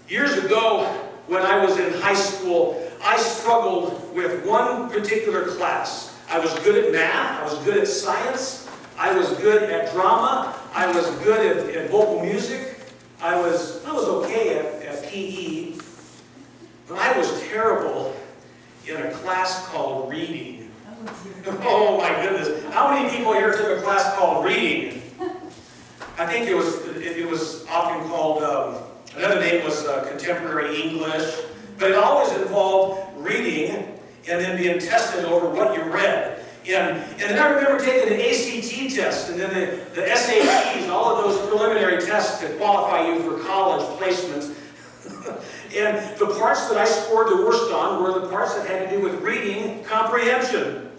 Years ago, when I was in high school, I struggled with one particular class. I was good at math, I was good at science, I was good at drama, I was good at vocal music, I was okay at PE, but I was terrible in a class called reading. Oh my goodness. How many people here took a class called reading? I think it was often called, another name was contemporary English, but it always involved reading and then being tested over what you read. And then I remember taking the ACT test and then the SATs, all of those preliminary tests to qualify you for college placements. And the parts that I scored the worst on were the parts that had to do with reading comprehension.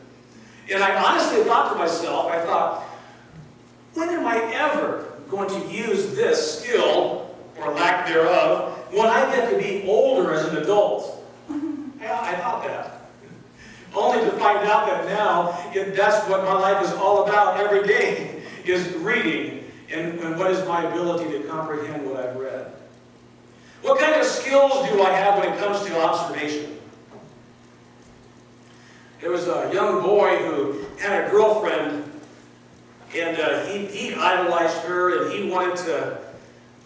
And I honestly thought to myself, I thought, when am I ever going to use this skill, or lack thereof, when I get to be older as an adult? Yeah, I thought that. Only to find out that now, that's what my life is all about every day, is reading, and what is my ability to comprehend what I've read. What kind of skills do I have when it comes to observation? There was a young boy who had a girlfriend, and he idolized her, and he wanted to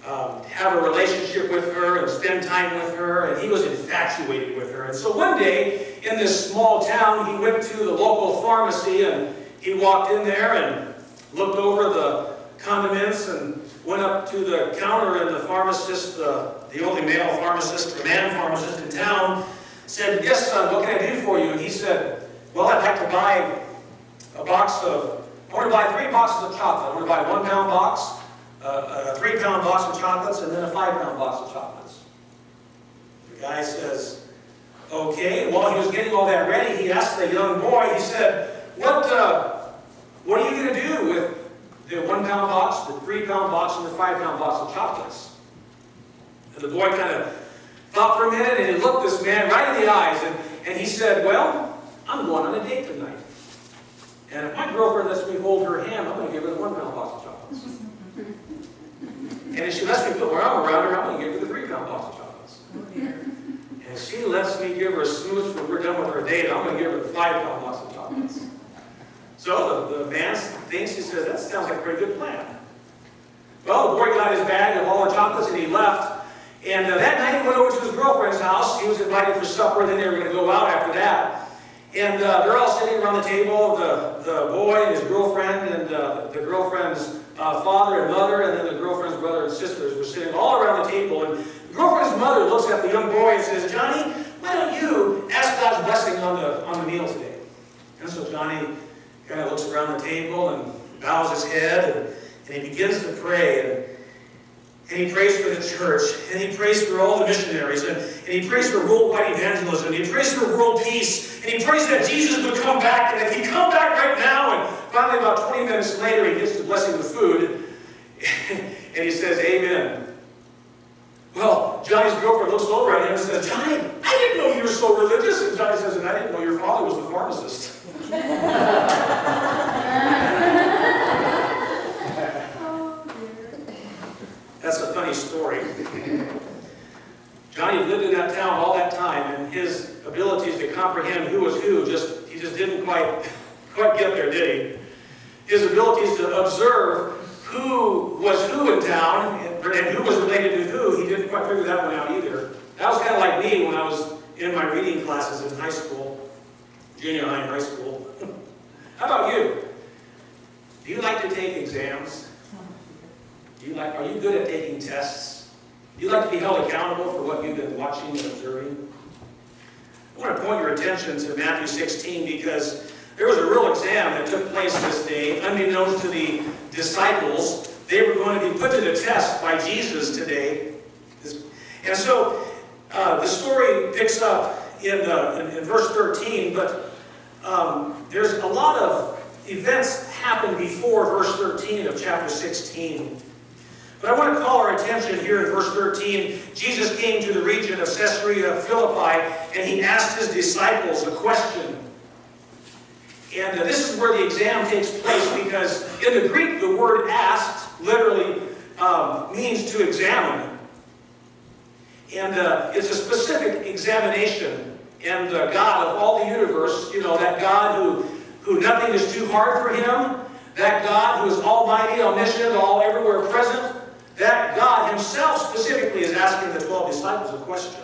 have a relationship with her and spend time with her, and he was infatuated with her. And so one day, in this small town, he went to the local pharmacy, and he walked in there and looked over the condiments and went up to the counter, and the pharmacist, the only male pharmacist, the man pharmacist in town, said, "Yes, son, what can I do for you?" And he said, "Well, I'd like to buy I want to buy 3 boxes of chocolate. I want to buy a 1-pound box, a 3-pound box of chocolates, and then a 5-pound box of chocolates." The guy says, "Okay." While he was getting all that ready, he asked the young boy, he said, what are you going to do with the 1-pound box, the 3-pound box, and the 5-pound box of chocolates? And the boy kind of thought for a minute, and he looked this man right in the eyes, and he said, "Well, I'm going on a date tonight. And if my girlfriend lets me hold her hand, I'm going to give her the 1-pound box of chocolates. And if she lets me put my arm around her, I'm going to give her the 3-pound box of chocolates. And if she lets me give her a smooch when we're done with our date, I'm going to give her the 5-pound box of chocolates." So the man thinks, he says, "That sounds like a pretty good plan." Well, the boy got his bag of all the chocolates and he left. And that night he went over to his girlfriend's house. He was invited for supper, and then they were going to go out after that. And they're all sitting around the table, the boy and his girlfriend, and the girlfriend's father and mother, and then the girlfriend's brother and sisters were sitting all around the table. And the girlfriend's mother looks at the young boy and says, "Johnny, why don't you ask God's blessing on the meal today?" And so Johnny kind of looks around the table and bows his head, and he begins to pray. And he prays for the church, and he prays for all the missionaries, and he prays for worldwide evangelism, and he prays for world peace, and he prays that Jesus would come back, and that he'd come back right now. And finally, about 20 minutes later, he gets the blessing of food, and he says, "Amen." Well, Johnny's girlfriend looks over at him and says, "Johnny, I didn't know you were so religious." And Johnny says, "And I didn't know your father was the pharmacist." That's a funny story. Johnny lived in that town all that time, and his abilities to comprehend who was who, he just didn't quite get there, did he? His abilities to observe who was who in town and who was related to who, he didn't quite figure that one out either. That was kind of like me when I was in my reading classes in high school, junior high and high school. How about you? Do you like to take exams? Are you good at taking tests? Do you like to be held accountable for what you've been watching and observing? I want to point your attention to Matthew 16 because there was a real exam that took place this day. Unbeknownst to the disciples, they were going to be put to the test by Jesus today. And so the story picks up in verse 13, but there's a lot of events happen before verse 13 of chapter 16. But I want to call our attention here in verse 13. Jesus came to the region of Caesarea Philippi, and he asked his disciples a question. And this is where the exam takes place, because in the Greek, the word "asked" literally means to examine. And it's a specific examination. And God of all the universe, you know, that God who nothing is too hard for him, that God who is almighty, omniscient, all everywhere present, that God himself specifically is asking the 12 disciples a question.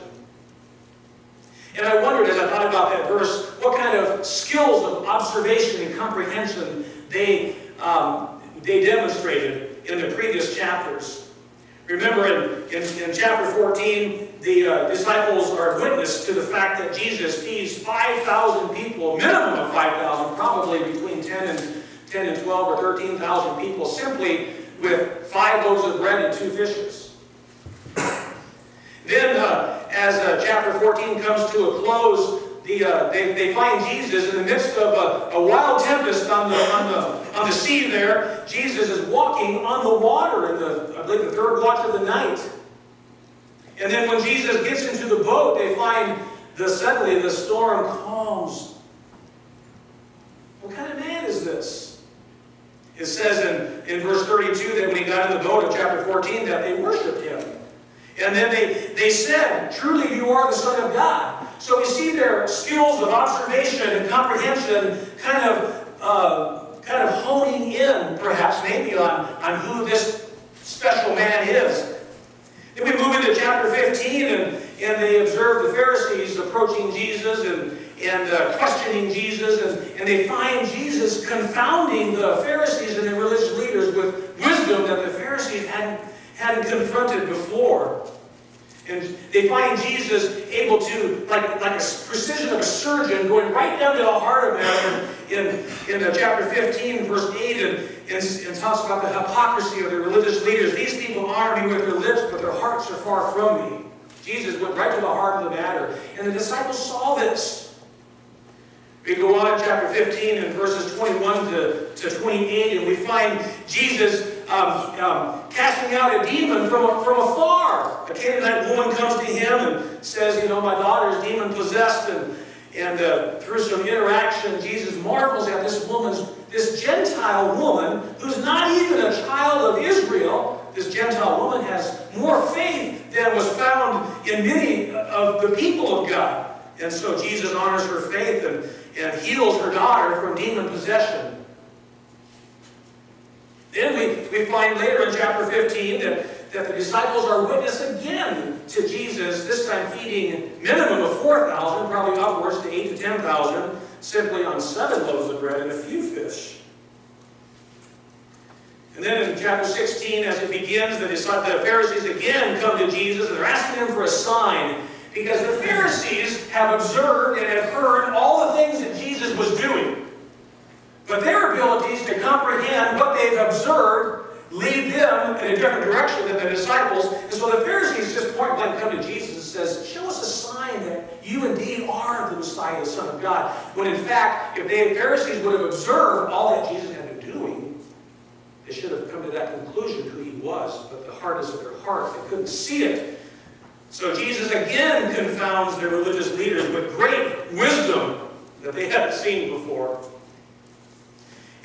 And I wondered, as I thought about that verse, what kind of skills of observation and comprehension they demonstrated in the previous chapters. Remember, in chapter 14, the disciples are witness to the fact that Jesus feeds 5,000 people, minimum of 5,000, probably between 10 and 12 or 13,000 people, simply with 5 loaves of bread and 2 fishes. Then, as chapter 14 comes to a close, they find Jesus in the midst of a wild tempest on the sea there. Jesus is walking on the water in I believe the 3rd watch of the night. And then when Jesus gets into the boat, they find suddenly the storm calms. What kind of man is this? It says in verse 32 that when he got in the boat of chapter 14 that they worshiped him. And then they said, "Truly you are the Son of God." So we see their skills of observation and comprehension kind of honing in, perhaps, maybe on who this special man is. Then we move into chapter 15, and they observe the Pharisees approaching Jesus and questioning Jesus, and they find Jesus confounding the Pharisees and the religious leaders with wisdom that the Pharisees hadn't confronted before. And they find Jesus able to, like a precision of a surgeon, going right down to the heart of them in chapter 15, verse 8, and talks about the hypocrisy of the religious leaders. These people honor me with their lips, but their hearts are far from me. Jesus went right to the heart of the matter. And the disciples saw this. We go on in chapter 15 and verses 21 to 28, and we find Jesus casting out a demon from afar. A Canaanite woman comes to him and says, "You know, my daughter is demon-possessed," and through some interaction, Jesus marvels at this Gentile woman, who's not even a child of Israel. This Gentile woman has more faith than was found in many of the people of God. And so Jesus honors her faith and heals her daughter from demon possession. Then we find later in chapter 15 that the disciples are witness again to Jesus, this time feeding minimum of 4,000, probably upwards to 8,000 to 10,000, simply on 7 loaves of bread and a few fish. And then in chapter 16, as it begins, the Pharisees again come to Jesus and they're asking him for a sign, because the Pharisees have observed and have heard all the things that Jesus was doing. But their abilities to comprehend what they've observed lead them in a different direction than the disciples. And so the Pharisees just point blank come to Jesus and says, "Show us a sign that you indeed are the Messiah, the Son of God." When in fact, if the Pharisees would have observed all that Jesus had been doing, they should have come to that conclusion who he was. But the hardness of their heart, they couldn't see it. So Jesus again confounds the religious leaders with great wisdom that they hadn't seen before.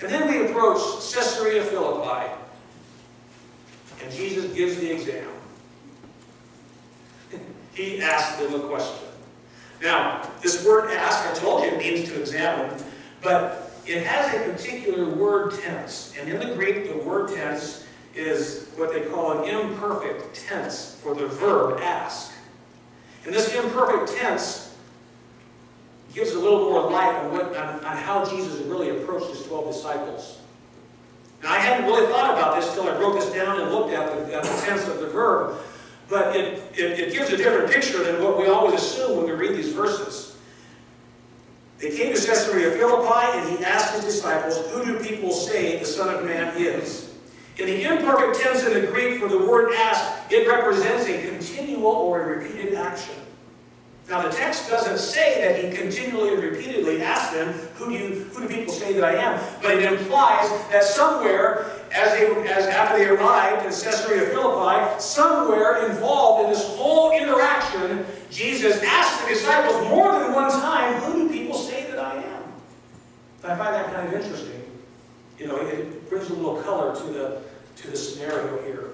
And then we approach Caesarea Philippi, and Jesus gives the exam. He asks them a question. Now, this word ask, I told you it means to examine, but it has a particular word tense. And in the Greek, the word tense is what they call an imperfect tense for the verb ask. And this imperfect tense gives a little more light on how Jesus really approached his 12 disciples. Now, I hadn't really thought about this until I broke this down and looked at the tense of the verb, but it gives a different picture than what we always assume when we read these verses. They came to Caesarea Philippi, and he asked his disciples, "Who do people say the Son of Man is?" In the imperfect tense in the Greek for the word ask, it represents a continual or a repeated action. Now, the text doesn't say that he continually and repeatedly asked them, who do people say that I am? But it implies that somewhere, after they arrived in Caesarea Philippi, somewhere involved in this whole interaction, Jesus asked the disciples more than one time, "Who do people say that I am?" I find that kind of interesting. You know, it brings a little color to the scenario here.